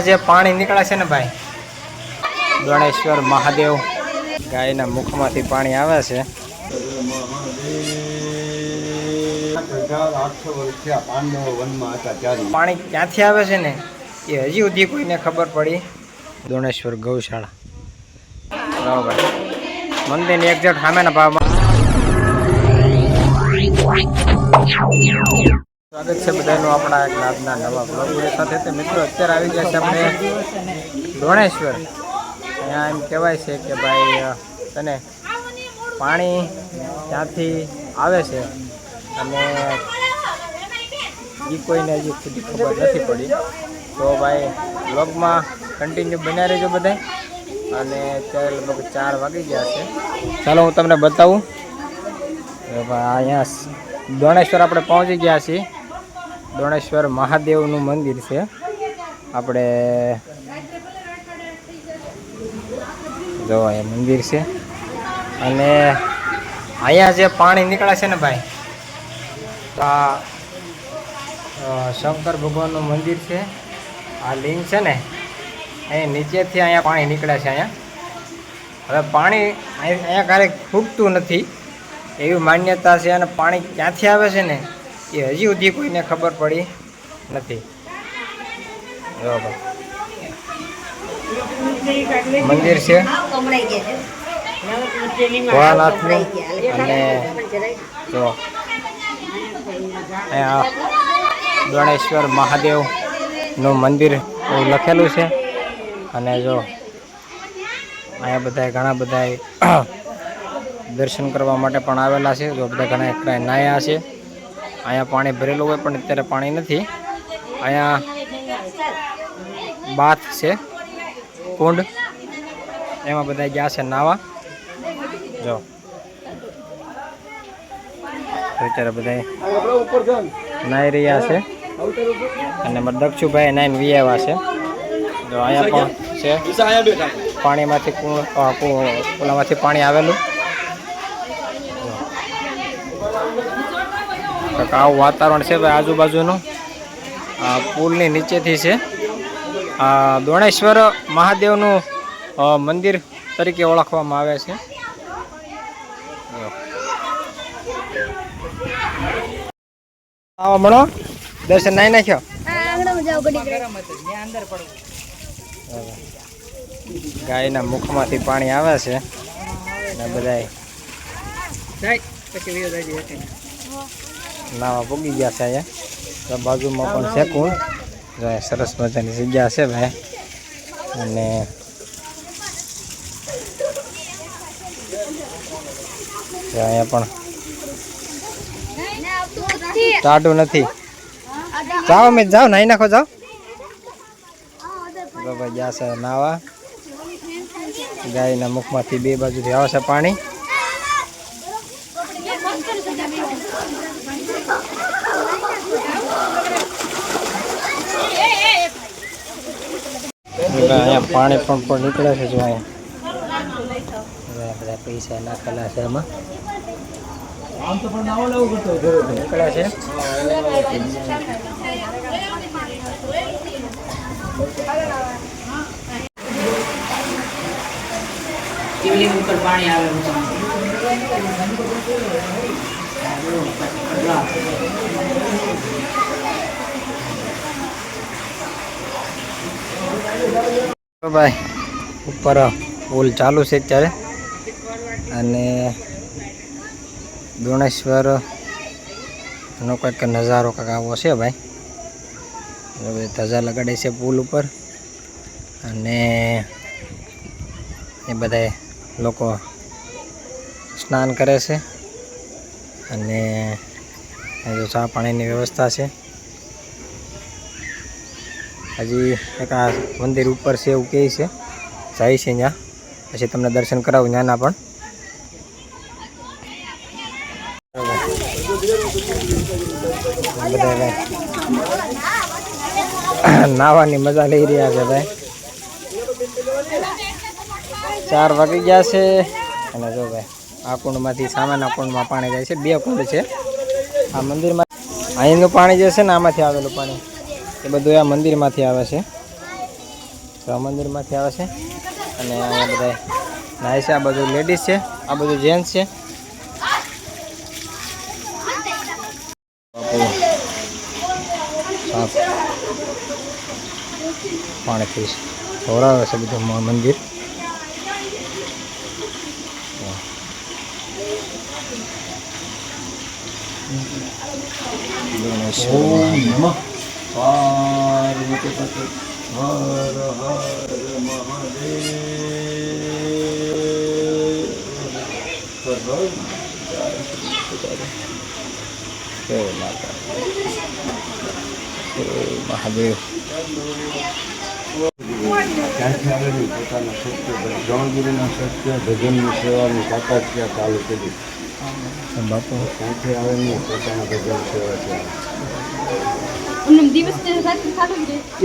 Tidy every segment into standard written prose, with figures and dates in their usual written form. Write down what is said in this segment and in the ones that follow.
જે પાણી નીકળે છે ને ભાઈ, ગણેશ્વર મહાદેવ ગાયના મુખમાંથી પાણી આવે છે. પાણી ક્યાંથી આવે છે ને એ હજી સુધી કોઈને ખબર પડી. ગણેશ્વર ગૌશાળા બરાબર, મંદિરની એક્ઝેક્ટ સામેના ભાવમાં. સ્વાગત છે બધાનું આપણા એક આજના નવા બ્લોગ વિડીયો સાથે. તો મિત્રો અત્યારે આવી ગયા છે આપણે ગણેશ્વર. અહીંયા એમ કહેવાય છે કે ભાઈ તને પાણી ત્યાંથી આવે છે અને એ કોઈને હજી ખુદ ખબર નથી પડી. તો ભાઈ બ્લોગમાં કન્ટિન્યુ બન્યા રહેજો બધા. અને અત્યારે લગભગ 4 વાગી ગયા છે. ચાલો હું તમને બતાવું. અહીંયા ગણેશ્વર આપણે પહોંચી ગયા છીએ. ગણેશ્વર મહાદેવનું મંદિર છે. આપણે જો અહીંયા મંદિર છે અને અહીંયા જે પાણી નીકળે છે ને ભાઈ, આ શંકર ભગવાનનું મંદિર છે. આ લિંગ છે ને અહીં નીચેથી અહીંયા પાણી નીકળે છે. અહીંયા હવે પાણી અહીંયા ક્યારેક ખૂટતું નથી એવી માન્યતા છે. અને પાણી ક્યાંથી આવે છે ને એ હજી સુધી કોઈને ખબર પડી નથી. બરાબર, મંદિર છે ભોળાનાથનું. અને જો અહીંયા ગણેશ્વર મહાદેવનું મંદિર એવું લખેલું છે. અને જો અહીંયા બધા ઘણા બધા દર્શન કરવા માટે પણ આવેલા છે. જો બધા ઘણા નાયા છે. અહીંયા પાણી ભરેલું હોય પણ અત્યારે પાણી નથી. અહીંયા બાથ છે, કુંડ, એમાં બધા ગયા છે નાવા. જો અત્યારે બધા નાહી રહ્યા છે. અને દક્ષુભાઈ નાઈને વિયાવા છે. જો અહીંયા પણ છે પાણીમાંથી ઓલામાંથી પાણી આવેલું. આવું વાતાવરણ છે ભાઈ આજુબાજુનું. પુલની નીચેથી છે. દોણેશ્વર મહાદેવનું મંદિર તરીકે ઓળખવામાં આવે છે. આવો મળો, દર્શન નાઈ નાખ્યો. ગાયના મુખમાંથી પાણી આવે છે અને બધા નાવા પૂગી ગયા છે. અહીંયા બાજુમાં પણ છે કુંડ. સરસ મજાની જગ્યા છે ભાઈ. અને અહીંયા પણ ટાઢું નથી. જાઓ મેં જાઓ નાઈ નાખો, જાઓ. ભાઈ ગયા છે નાવા. ગાયના મુખમાંથી બે બાજુથી આવે છે પાણી. અહીંયા પાણી પણ નીકળે છે. જો અહીંયા બધા પૈસા નાખેલા છે. એમાં નીકળે છે. ઉપર પાણી આવેલું છે. ભાઈ ઉપર પુલ ચાલુ છે અત્યારે. અને ગણેશ્વર નો કંઈક નજારો કંઈક આવો છે ભાઈ. ધજા લગાડે છે પુલ ઉપર. અને એ બધા લોકો સ્નાન કરે છે. અને જો ચા પાણીની વ્યવસ્થા છે. હજી એક આ મંદિર ઉપર છે એવું કહે છે. જાય છે ત્યાં, પછી તમને દર્શન કરાવું ત્યાંના પણ. બધા નાવાની મજા લઈ રહ્યા છે ભાઈ. 4 વાગી ગયા છે. અને જો ભાઈ આ કુંડમાંથી સામેના કુંડમાં પાણી જાય છે. 2 કુંડ છે આ મંદિરમાં. અહીંનું પાણી જે છે ને આમાંથી આવેલું પાણી એ બધું આ મંદિરમાંથી આવે છે. તો આ મંદિરમાંથી આવે છે અને અહીંયા બધા નાય છે. આ બધું લેડીઝ છે, આ બધું જેન્ટ્સ છે. સાફ પાણીથી ધોરાવે છે બધું મંદિર. મહાદેવ ત્યાંથી આવેલી પોતાના સત્ય દ્રોણગીરીના સત્ય ભજનની સેવાનું સાતત્ય ચાલુ કરી. બાપુ ત્યાંથી આવેલી પોતાના ભજન સેવા છે.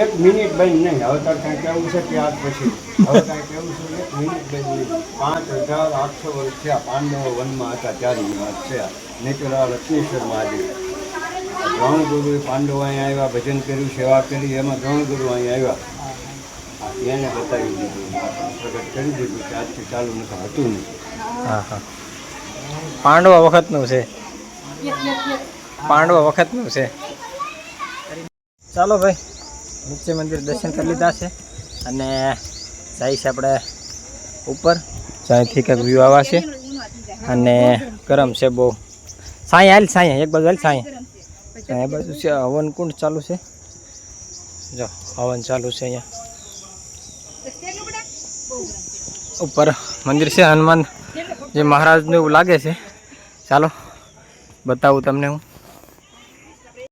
એક મિનિટ બંધ નહીં. હવે તાર કાંઈ કહેવું છે કે આજ પછી હવે કાંઈ કહેવું છે? એક મિનિટ બંધ નહીં. 5800 વર્ષ થયા પાંડવો વનમાં હતા ત્યારની વાત છે. નેચરા રત્નેશ્વર મહાદેવ દ્રોણ ગુરુએ પાંડવો અહીંયા આવ્યા, ભજન કર્યું, સેવા કરી. એમાં દ્રોણ ગુરુ અહીંયા આવ્યા, એને બતાવી દીધું, પ્રગટ કરી દીધું કે આજથી ચાલુ નથી હતું નહીં. હા હા, પાંડવા વખતનું છે, પાંડવા વખતનું છે. ચાલો ભાઈ, નીચે મંદિર દર્શન કરી લીધા છે અને જાય છે આપણે ઉપર. ત્યાંથી કંઈક વ્યૂ આવા છે અને ગરમ છે બહુ. સાંઈ હાલ, સાંઈ એક બાજુ હાલ, સાંઈ એ બાજુ છે હવન કુંડ ચાલુ છે. જો હવન ચાલુ છે અહીંયા ઉપર મંદિર છે. હનુમાન જે મહારાજનું એવું લાગે છે. ચાલો બતાવું તમને હું.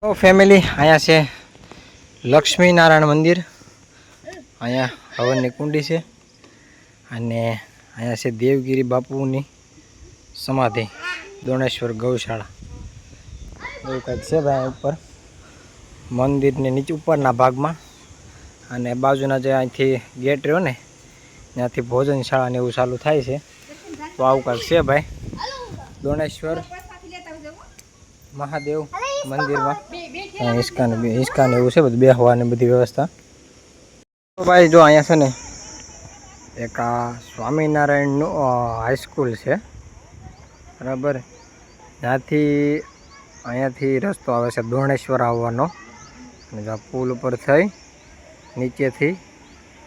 તો ફેમિલી, અહીંયા છે લક્ષ્મીનારાયણ મંદિર. અહીંયા હવનની કુંડી છે અને અહીંયા છે દેવગીરી બાપુની સમાધિ, દોણેશ્વર ગૌશાળા એવું કંઈક છે ભાઈ ઉપર મંદિરની નીચે ઉપરના ભાગમાં. અને બાજુના જે અહીંથી ગેટ રહ્યો ને ત્યાંથી ભોજનશાળા ને એવું ચાલુ થાય છે. તો આવું કંઈક છે ભાઈ દોણેશ્વર મહાદેવ મંદિરમાં. હિંચકાને એવું છે બધું બેસવાની બધી વ્યવસ્થા. તો ભાઈ જો અહીંયા છે ને એક આ સ્વામિનારાયણનું હાઈસ્કૂલ છે બરાબર. ત્યાંથી અહીંયાથી રસ્તો આવે છે દોણેશ્વર આવવાનો. અને જો પુલ ઉપર થઈ નીચેથી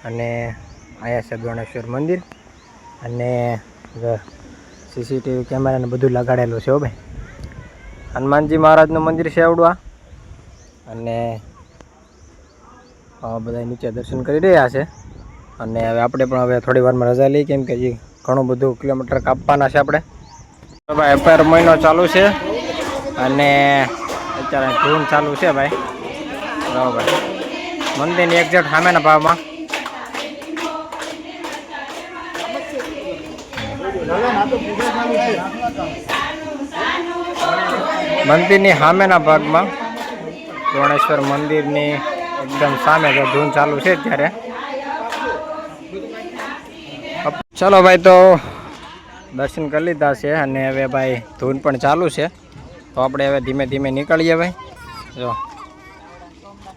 અને અહીંયા છે દોણેશ્વર મંદિર. અને સીસીટીવી કેમેરાને બધું લગાડેલું છે હો ભાઈ. હનુમાનજી મહારાજનું મંદિર છે આવડું આ. અને બધા નીચે દર્શન કરી રહ્યા છે. અને હવે આપણે પણ હવે થોડી વારમાં રજા લઈએ, કેમ કે હજી ઘણું બધું કિલોમીટર કાપવાના છે આપણે. તો ભાઈ અપાર મહિનો ચાલુ છે અને અત્યારે જૂન ચાલુ છે ભાઈ બરાબર. મંદિરની એક્ઝેક્ટ સામેના ભાવમાં મંદિરની સામેના ભાગમાં દોણેશ્વર મંદિરની એકદમ સામે જો ધૂન ચાલુ છે અત્યારે. ચલો ભાઈ, તો દર્શન કરી લીધા છે અને હવે ભાઈ ધૂન પણ ચાલુ છે. તો આપણે હવે ધીમે ધીમે નીકળીએ ભાઈ. જો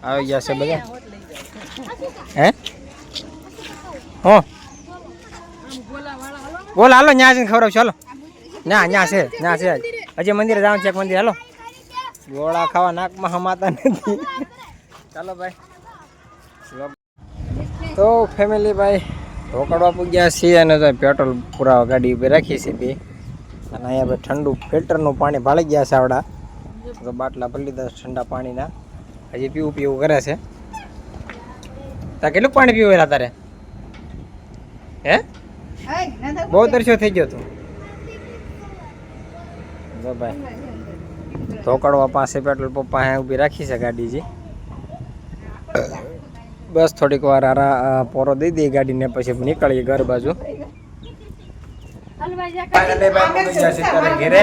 આવી ગયા છે બધા. હે હો બોલ, હાલો ન્યા છે ખબર ચાલો. ન્યા છે, ન્યા છે. હજી મંદિરે જવાનું છે. મંદિર હાલો, ગોળા ખાવા નાકમાં હમાતા નથી. ચાલો ભાઈ. તો ફેમિલી ભાઈ ઢોકળવા પૂગ્યા છીએ અને પેટ્રોલ પુરાવા ગાડી ઉપર રાખી છે બે. અને અહીંયા ભાઈ ઠંડુ ફિલ્ટરનું પાણી ભાળી ગયા છે આવડા. તો બાટલા ભરી લીધા ઠંડા પાણીના. હજી પીવું કરે છે. તા કેટલું પાણી પીવેલા તારે? હે બહુ તરસ્યો થઈ ગયો તું. જો ભાઈ ઢોકળવા પાસે પેટ્રોલ પંપ પાસે ઊભી રાખી છે ગાડીજી. બસ થોડીક વાર પોરો દઈ દઈએ ગાડીને પછી નીકળીએ ઘર બાજુ. ઘેરે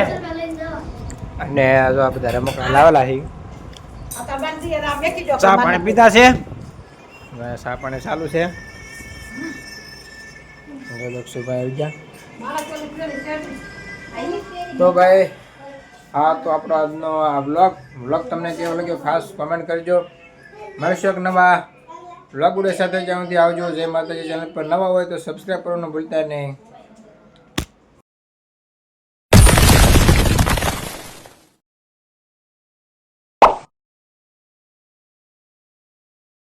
અને જો આ બધા રમકડા લાવેલા છે. ચા પાણી પીધા છે, ચા પાણી ચાલુ છે. લક્ષુભાઈ આવી ગયા. તો ભાઈ હા, તો આપણો આજનો આ વ્લોગ તમને કેવો લાગ્યો ખાસ કોમેન્ટ કરજો. મળશું એક નવા વ્લોગ વિડીયો સાથે જ્યાં સુધી આવજો. જય માતાજી. ચેનલ પર નવા હોય તો સબસ્ક્રાઈબ કરવાનું ભૂલતા નહીં.